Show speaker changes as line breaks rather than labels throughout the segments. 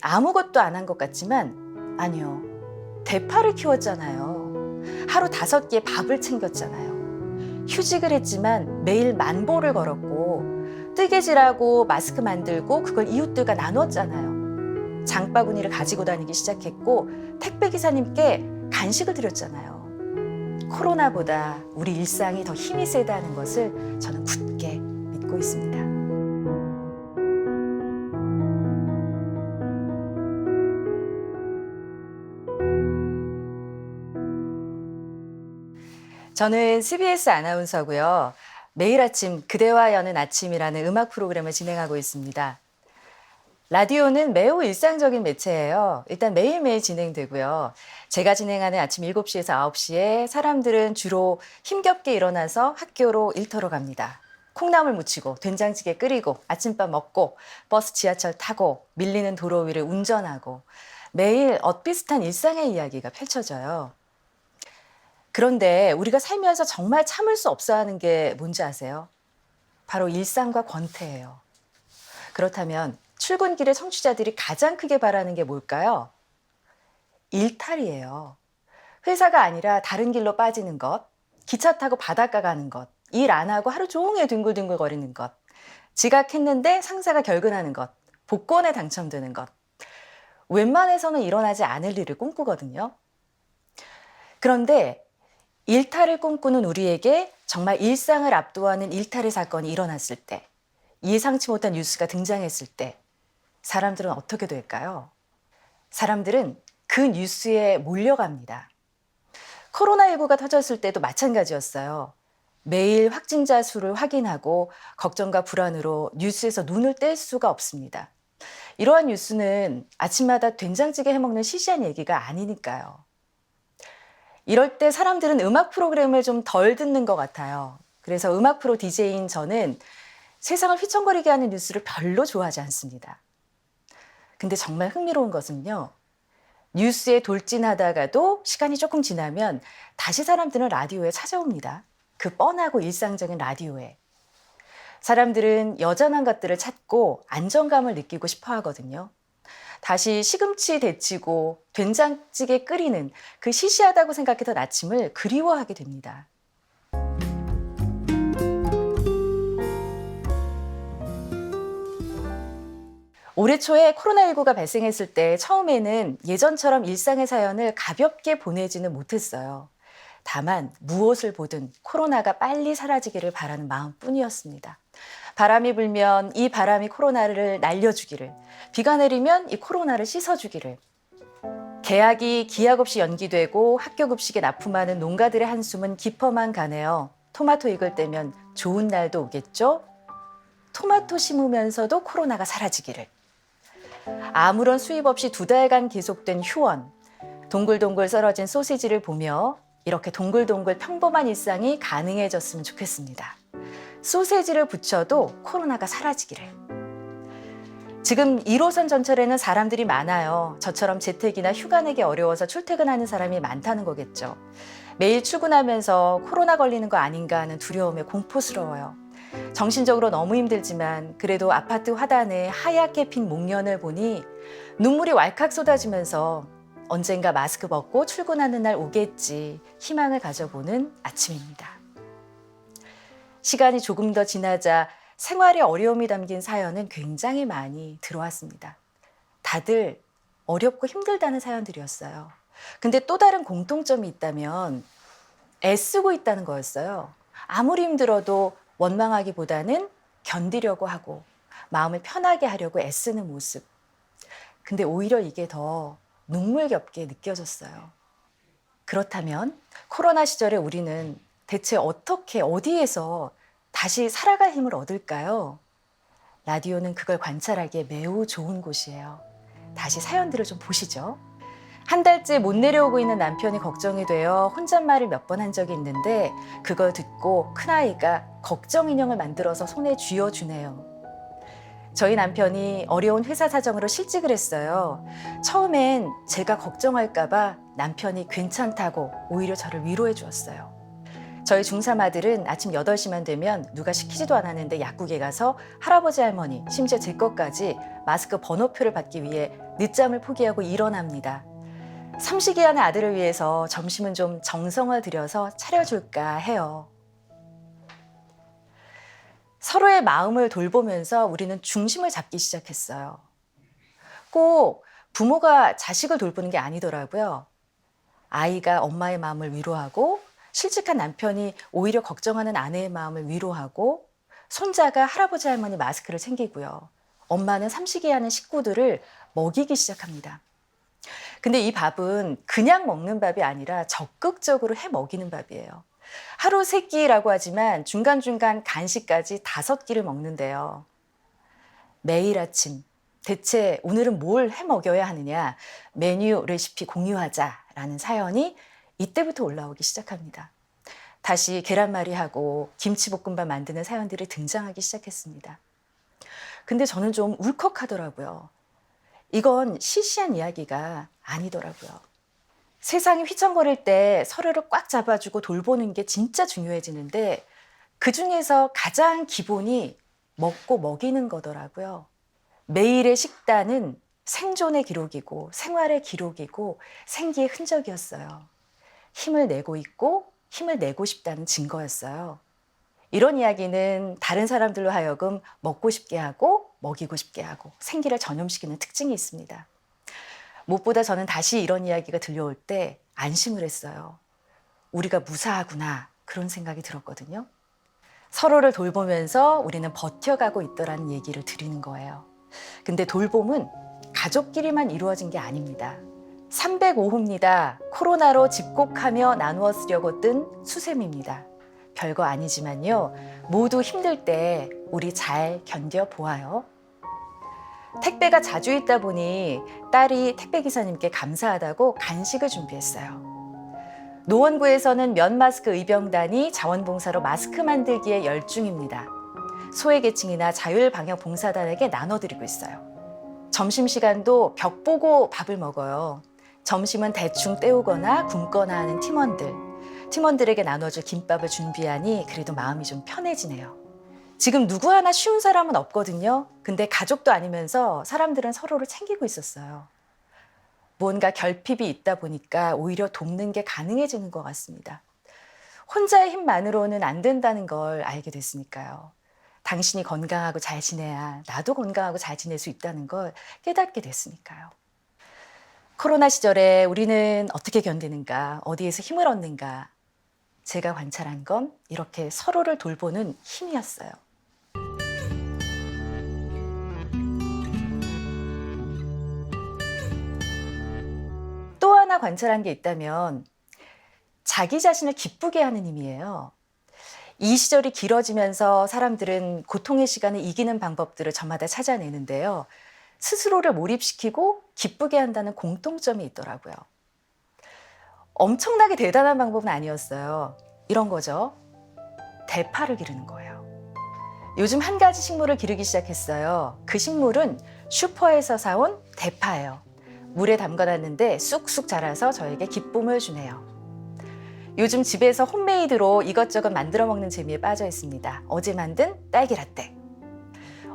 아무것도 안 한 것 같지만 아니요. 대파를 키웠잖아요. 하루 5끼의 밥을 챙겼잖아요. 휴직을 했지만 매일 만보를 걸었고 뜨개질하고 마스크 만들고 그걸 이웃들과 나눴잖아요. 장바구니를 가지고 다니기 시작했고 택배 기사님께 간식을 드렸잖아요. 코로나보다 우리 일상이 더 힘이 세다는 것을 저는 굳게 믿고 있습니다. 저는 CBS 아나운서고요. 매일 아침 그대와 여는 아침이라는 음악 프로그램을 진행하고 있습니다. 라디오는 매우 일상적인 매체예요. 일단 매일매일 진행되고요. 제가 진행하는 아침 7시에서 9시에 사람들은 주로 힘겹게 일어나서 학교로 일터로 갑니다. 콩나물 무치고 된장찌개 끓이고 아침밥 먹고 버스 지하철 타고 밀리는 도로 위를 운전하고 매일 엇비슷한 일상의 이야기가 펼쳐져요. 그런데 우리가 살면서 정말 참을 수 없어 하는 게 뭔지 아세요? 바로 일상과 권태예요. 그렇다면 출근길에 청취자들이 가장 크게 바라는 게 뭘까요? 일탈이에요. 회사가 아니라 다른 길로 빠지는 것, 기차 타고 바닷가 가는 것, 일 안 하고 하루 종일 뒹굴뒹굴 거리는 것, 지각했는데 상사가 결근하는 것, 복권에 당첨되는 것. 웬만해서는 일어나지 않을 일을 꿈꾸거든요. 그런데 일탈을 꿈꾸는 우리에게 정말 일상을 압도하는 일탈의 사건이 일어났을 때, 예상치 못한 뉴스가 등장했을 때 사람들은 어떻게 될까요? 사람들은 그 뉴스에 몰려갑니다. 코로나19가 터졌을 때도 마찬가지였어요. 매일 확진자 수를 확인하고 걱정과 불안으로 뉴스에서 눈을 뗄 수가 없습니다. 이러한 뉴스는 아침마다 된장찌개 해먹는 시시한 얘기가 아니니까요. 이럴 때 사람들은 음악 프로그램을 좀 덜 듣는 것 같아요. 그래서 음악 프로 DJ인 저는 세상을 휘청거리게 하는 뉴스를 별로 좋아하지 않습니다. 근데 정말 흥미로운 것은요. 뉴스에 돌진하다가도 시간이 조금 지나면 다시 사람들은 라디오에 찾아옵니다. 그 뻔하고 일상적인 라디오에. 사람들은 여전한 것들을 찾고 안정감을 느끼고 싶어 하거든요. 다시 시금치 데치고 된장찌개 끓이는 그 시시하다고 생각했던 아침을 그리워하게 됩니다. 올해 초에 코로나19가 발생했을 때 처음에는 예전처럼 일상의 사연을 가볍게 보내지는 못했어요. 다만 무엇을 보든 코로나가 빨리 사라지기를 바라는 마음뿐이었습니다. 바람이 불면 이 바람이 코로나를 날려주기를, 비가 내리면 이 코로나를 씻어주기를, 개학이 기약 없이 연기되고 학교 급식에 납품하는 농가들의 한숨은 깊어만 가네요. 토마토 익을 때면 좋은 날도 오겠죠? 토마토 심으면서도 코로나가 사라지기를. 아무런 수입 없이 2달간 계속된 휴원, 동글동글 썰어진 소시지를 보며 이렇게 동글동글 평범한 일상이 가능해졌으면 좋겠습니다. 소세지를 붙여도 코로나가 사라지기를. 지금 1호선 전철에는 사람들이 많아요. 저처럼 재택이나 휴가 내기 어려워서 출퇴근하는 사람이 많다는 거겠죠. 매일 출근하면서 코로나 걸리는 거 아닌가 하는 두려움에 공포스러워요. 정신적으로 너무 힘들지만 그래도 아파트 화단에 하얗게 핀 목련을 보니 눈물이 왈칵 쏟아지면서 언젠가 마스크 벗고 출근하는 날 오겠지 희망을 가져보는 아침입니다. 시간이 조금 더 지나자 생활에 어려움이 담긴 사연은 굉장히 많이 들어왔습니다. 다들 어렵고 힘들다는 사연들이었어요. 근데 또 다른 공통점이 있다면 애쓰고 있다는 거였어요. 아무리 힘들어도 원망하기보다는 견디려고 하고 마음을 편하게 하려고 애쓰는 모습. 근데 오히려 이게 더 눈물겹게 느껴졌어요. 그렇다면 코로나 시절에 우리는 대체 어떻게 어디에서 다시 살아갈 힘을 얻을까요? 라디오는 그걸 관찰하기에 매우 좋은 곳이에요. 다시 사연들을 좀 보시죠. 한 달째 못 내려오고 있는 남편이 걱정이 되어 혼잣말을 몇 번 한 적이 있는데 그걸 듣고 큰아이가 걱정 인형을 만들어서 손에 쥐어주네요. 저희 남편이 어려운 회사 사정으로 실직을 했어요. 처음엔 제가 걱정할까 봐 남편이 괜찮다고 오히려 저를 위로해 주었어요. 저희 중3 아들은 아침 8시만 되면 누가 시키지도 않았는데 약국에 가서 할아버지 할머니, 심지어 제 것까지 마스크 번호표를 받기 위해 늦잠을 포기하고 일어납니다. 삼식이하는 아들을 위해서 점심은 좀 정성을 들여서 차려줄까 해요. 서로의 마음을 돌보면서 우리는 중심을 잡기 시작했어요. 꼭 부모가 자식을 돌보는 게 아니더라고요. 아이가 엄마의 마음을 위로하고 실직한 남편이 오히려 걱정하는 아내의 마음을 위로하고 손자가 할아버지 할머니 마스크를 챙기고요. 엄마는 삼식이하는 식구들을 먹이기 시작합니다. 근데 이 밥은 그냥 먹는 밥이 아니라 적극적으로 해 먹이는 밥이에요. 하루 3끼라고 하지만 중간중간 간식까지 5끼를 먹는데요. 매일 아침 대체 오늘은 뭘 해 먹여야 하느냐, 메뉴 레시피 공유하자라는 사연이 이때부터 올라오기 시작합니다. 다시 계란말이하고 김치볶음밥 만드는 사연들이 등장하기 시작했습니다. 근데 저는 좀 울컥하더라고요. 이건 시시한 이야기가 아니더라고요. 세상이 휘청거릴 때 서로를 꽉 잡아주고 돌보는 게 진짜 중요해지는데 그중에서 가장 기본이 먹고 먹이는 거더라고요. 매일의 식단은 생존의 기록이고 생활의 기록이고 생기의 흔적이었어요. 힘을 내고 있고 힘을 내고 싶다는 증거였어요. 이런 이야기는 다른 사람들로 하여금 먹고 싶게 하고 먹이고 싶게 하고 생기를 전염시키는 특징이 있습니다. 무엇보다 저는 다시 이런 이야기가 들려올 때 안심을 했어요. 우리가 무사하구나 그런 생각이 들었거든요. 서로를 돌보면서 우리는 버텨가고 있더라는 얘기를 드리는 거예요. 근데 돌봄은 가족끼리만 이루어진 게 아닙니다. 305호입니다. 코로나로 집콕하며 나누어 쓰려고 뜬 수셈입니다. 별거 아니지만요. 모두 힘들 때 우리 잘 견뎌보아요. 택배가 자주 있다 보니 딸이 택배기사님께 감사하다고 간식을 준비했어요. 노원구에서는 면 마스크 의병단이 자원봉사로 마스크 만들기에 열중입니다. 소외계층이나 자율방역봉사단에게 나눠드리고 있어요. 점심시간도 벽 보고 밥을 먹어요. 점심은 대충 때우거나 굶거나 하는 팀원들에게 나눠줄 김밥을 준비하니 그래도 마음이 좀 편해지네요. 지금 누구 하나 쉬운 사람은 없거든요. 근데 가족도 아니면서 사람들은 서로를 챙기고 있었어요. 뭔가 결핍이 있다 보니까 오히려 돕는 게 가능해지는 것 같습니다. 혼자의 힘만으로는 안 된다는 걸 알게 됐으니까요. 당신이 건강하고 잘 지내야 나도 건강하고 잘 지낼 수 있다는 걸 깨닫게 됐으니까요. 코로나 시절에 우리는 어떻게 견디는가, 어디에서 힘을 얻는가. 제가 관찰한 건 이렇게 서로를 돌보는 힘이었어요. 또 하나 관찰한 게 있다면 자기 자신을 기쁘게 하는 힘이에요. 이 시절이 길어지면서 사람들은 고통의 시간을 이기는 방법들을 저마다 찾아내는데요. 스스로를 몰입시키고 기쁘게 한다는 공통점이 있더라고요. 엄청나게 대단한 방법은 아니었어요. 이런 거죠. 대파를 기르는 거예요. 요즘 한 가지 식물을 기르기 시작했어요. 그 식물은 슈퍼에서 사온 대파예요. 물에 담가놨는데 쑥쑥 자라서 저에게 기쁨을 주네요. 요즘 집에서 홈메이드로 이것저것 만들어 먹는 재미에 빠져 있습니다. 어제 만든 딸기 라떼.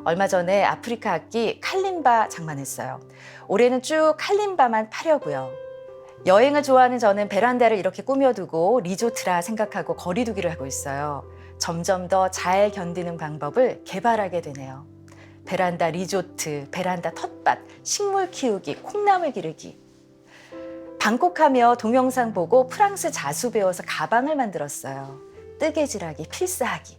얼마 전에 아프리카 악기 칼림바 장만했어요. 올해는 쭉 칼림바만 파려고요. 여행을 좋아하는 저는 베란다를 이렇게 꾸며두고 리조트라 생각하고 거리두기를 하고 있어요. 점점 더 잘 견디는 방법을 개발하게 되네요. 베란다 리조트, 베란다 텃밭, 식물 키우기, 콩나물 기르기. 방콕하며 동영상 보고 프랑스 자수 배워서 가방을 만들었어요. 뜨개질하기, 필사하기.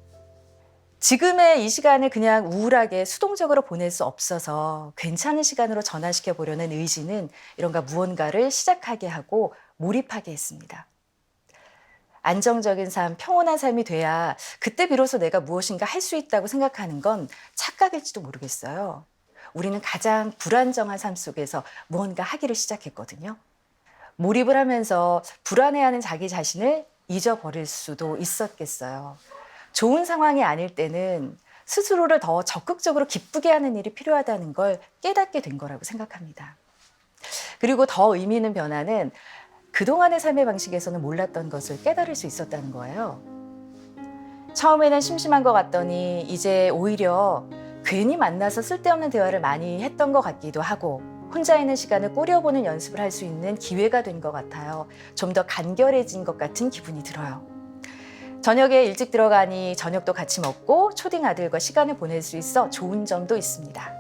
지금의 이 시간을 그냥 우울하게 수동적으로 보낼 수 없어서 괜찮은 시간으로 전환시켜 보려는 의지는 이런가 무언가를 시작하게 하고 몰입하게 했습니다. 안정적인 삶, 평온한 삶이 돼야 그때 비로소 내가 무엇인가 할 수 있다고 생각하는 건 착각일지도 모르겠어요. 우리는 가장 불안정한 삶 속에서 무언가 하기를 시작했거든요. 몰입을 하면서 불안해하는 자기 자신을 잊어버릴 수도 있었겠어요. 좋은 상황이 아닐 때는 스스로를 더 적극적으로 기쁘게 하는 일이 필요하다는 걸 깨닫게 된 거라고 생각합니다. 그리고 더 의미 있는 변화는 그동안의 삶의 방식에서는 몰랐던 것을 깨달을 수 있었다는 거예요. 처음에는 심심한 것 같더니 이제 오히려 괜히 만나서 쓸데없는 대화를 많이 했던 것 같기도 하고 혼자 있는 시간을 꾸려보는 연습을 할 수 있는 기회가 된 것 같아요. 좀 더 간결해진 것 같은 기분이 들어요. 저녁에 일찍 들어가니 저녁도 같이 먹고 초딩 아들과 시간을 보낼 수 있어 좋은 점도 있습니다.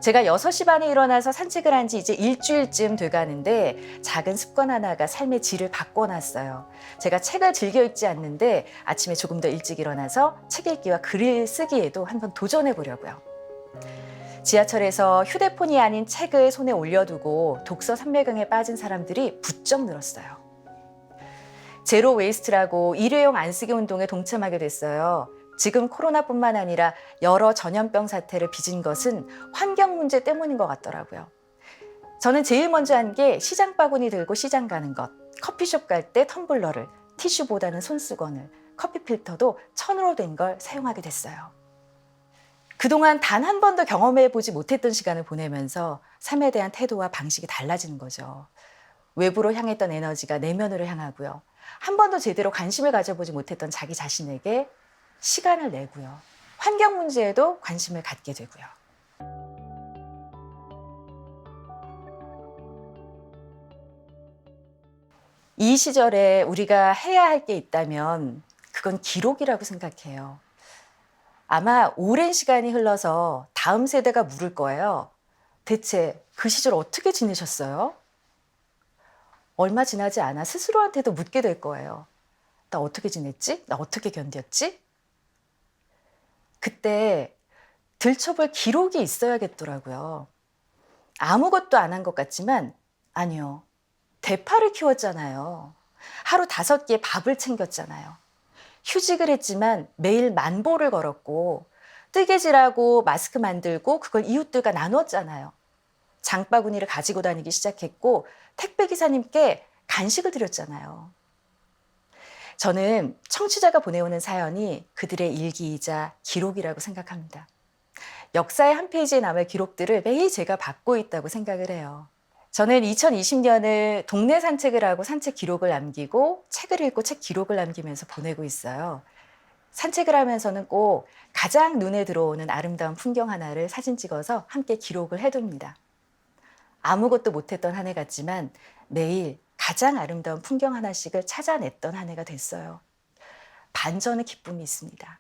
제가 6시 반에 일어나서 산책을 한 지 이제 일주일쯤 돼가는데 작은 습관 하나가 삶의 질을 바꿔놨어요. 제가 책을 즐겨 읽지 않는데 아침에 조금 더 일찍 일어나서 책 읽기와 글 쓰기에도 한번 도전해 보려고요. 지하철에서 휴대폰이 아닌 책을 손에 올려두고 독서 삼매경에 빠진 사람들이 부쩍 늘었어요. 제로 웨이스트라고 일회용 안 쓰기 운동에 동참하게 됐어요. 지금 코로나뿐만 아니라 여러 전염병 사태를 빚은 것은 환경 문제 때문인 것 같더라고요. 저는 제일 먼저 한 게 시장 바구니 들고 시장 가는 것, 커피숍 갈 때 텀블러를, 티슈보다는 손수건을, 커피 필터도 천으로 된 걸 사용하게 됐어요. 그동안 단 한 번도 경험해보지 못했던 시간을 보내면서 삶에 대한 태도와 방식이 달라지는 거죠. 외부로 향했던 에너지가 내면으로 향하고요. 한 번도 제대로 관심을 가져보지 못했던 자기 자신에게 시간을 내고요. 환경 문제에도 관심을 갖게 되고요. 이 시절에 우리가 해야 할 게 있다면 그건 기록이라고 생각해요. 아마 오랜 시간이 흘러서 다음 세대가 물을 거예요. 대체 그 시절 어떻게 지내셨어요? 얼마 지나지 않아 스스로한테도 묻게 될 거예요. 나 어떻게 지냈지? 나 어떻게 견뎠지? 그때 들춰볼 기록이 있어야겠더라고요. 아무것도 안 한 것 같지만 아니요. 대파를 키웠잖아요. 하루 5끼 밥을 챙겼잖아요. 휴직을 했지만 매일 만보를 걸었고 뜨개질하고 마스크 만들고 그걸 이웃들과 나눴잖아요. 장바구니를 가지고 다니기 시작했고 택배기사님께 간식을 드렸잖아요. 저는 청취자가 보내오는 사연이 그들의 일기이자 기록이라고 생각합니다. 역사의 한 페이지에 남을 기록들을 매일 제가 받고 있다고 생각을 해요. 저는 2020년을 동네 산책을 하고 산책 기록을 남기고 책을 읽고 책 기록을 남기면서 보내고 있어요. 산책을 하면서는 꼭 가장 눈에 들어오는 아름다운 풍경 하나를 사진 찍어서 함께 기록을 해둡니다. 아무것도 못했던 한 해 같지만 매일 가장 아름다운 풍경 하나씩을 찾아냈던 한 해가 됐어요. 반전의 기쁨이 있습니다.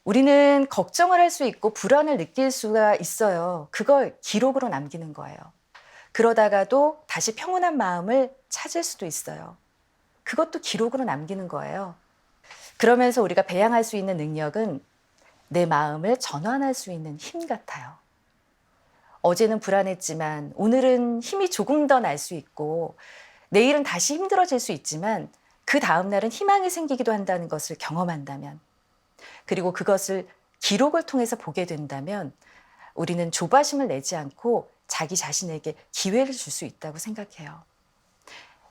우리는 걱정을 할 수 있고 불안을 느낄 수가 있어요. 그걸 기록으로 남기는 거예요. 그러다가도 다시 평온한 마음을 찾을 수도 있어요. 그것도 기록으로 남기는 거예요. 그러면서 우리가 배양할 수 있는 능력은 내 마음을 전환할 수 있는 힘 같아요. 어제는 불안했지만 오늘은 힘이 조금 더 날 수 있고 내일은 다시 힘들어질 수 있지만 그 다음 날은 희망이 생기기도 한다는 것을 경험한다면 그리고 그것을 기록을 통해서 보게 된다면 우리는 조바심을 내지 않고 자기 자신에게 기회를 줄 수 있다고 생각해요.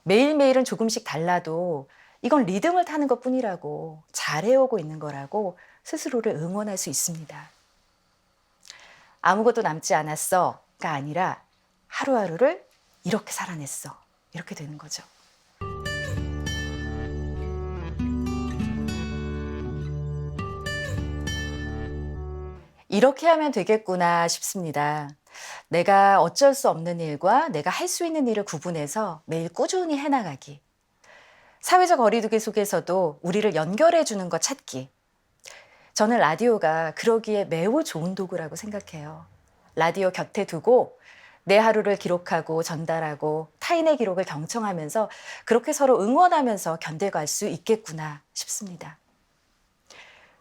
매일매일은 조금씩 달라도 이건 리듬을 타는 것뿐이라고 잘해오고 있는 거라고 스스로를 응원할 수 있습니다. 아무것도 남지 않았어가 아니라 하루하루를 이렇게 살아냈어. 이렇게 되는 거죠. 이렇게 하면 되겠구나 싶습니다. 내가 어쩔 수 없는 일과 내가 할 수 있는 일을 구분해서 매일 꾸준히 해나가기. 사회적 거리두기 속에서도 우리를 연결해 주는 것 찾기. 저는 라디오가 그러기에 매우 좋은 도구라고 생각해요. 라디오 곁에 두고 내 하루를 기록하고 전달하고 타인의 기록을 경청하면서 그렇게 서로 응원하면서 견뎌갈 수 있겠구나 싶습니다.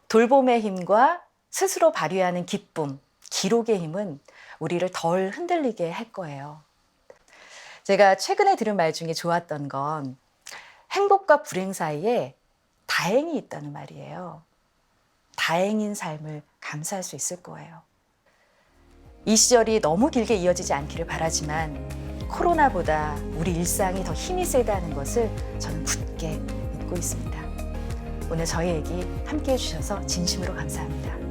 돌봄의 힘과 스스로 발휘하는 기쁨, 기록의 힘은 우리를 덜 흔들리게 할 거예요. 제가 최근에 들은 말 중에 좋았던 건 행복과 불행 사이에 다행이 있다는 말이에요. 다행인 삶을 감사할 수 있을 거예요. 이 시절이 너무 길게 이어지지 않기를 바라지만 코로나보다 우리 일상이 더 힘이 세다는 것을 저는 굳게 믿고 있습니다. 오늘 저희 얘기 함께 해주셔서 진심으로 감사합니다.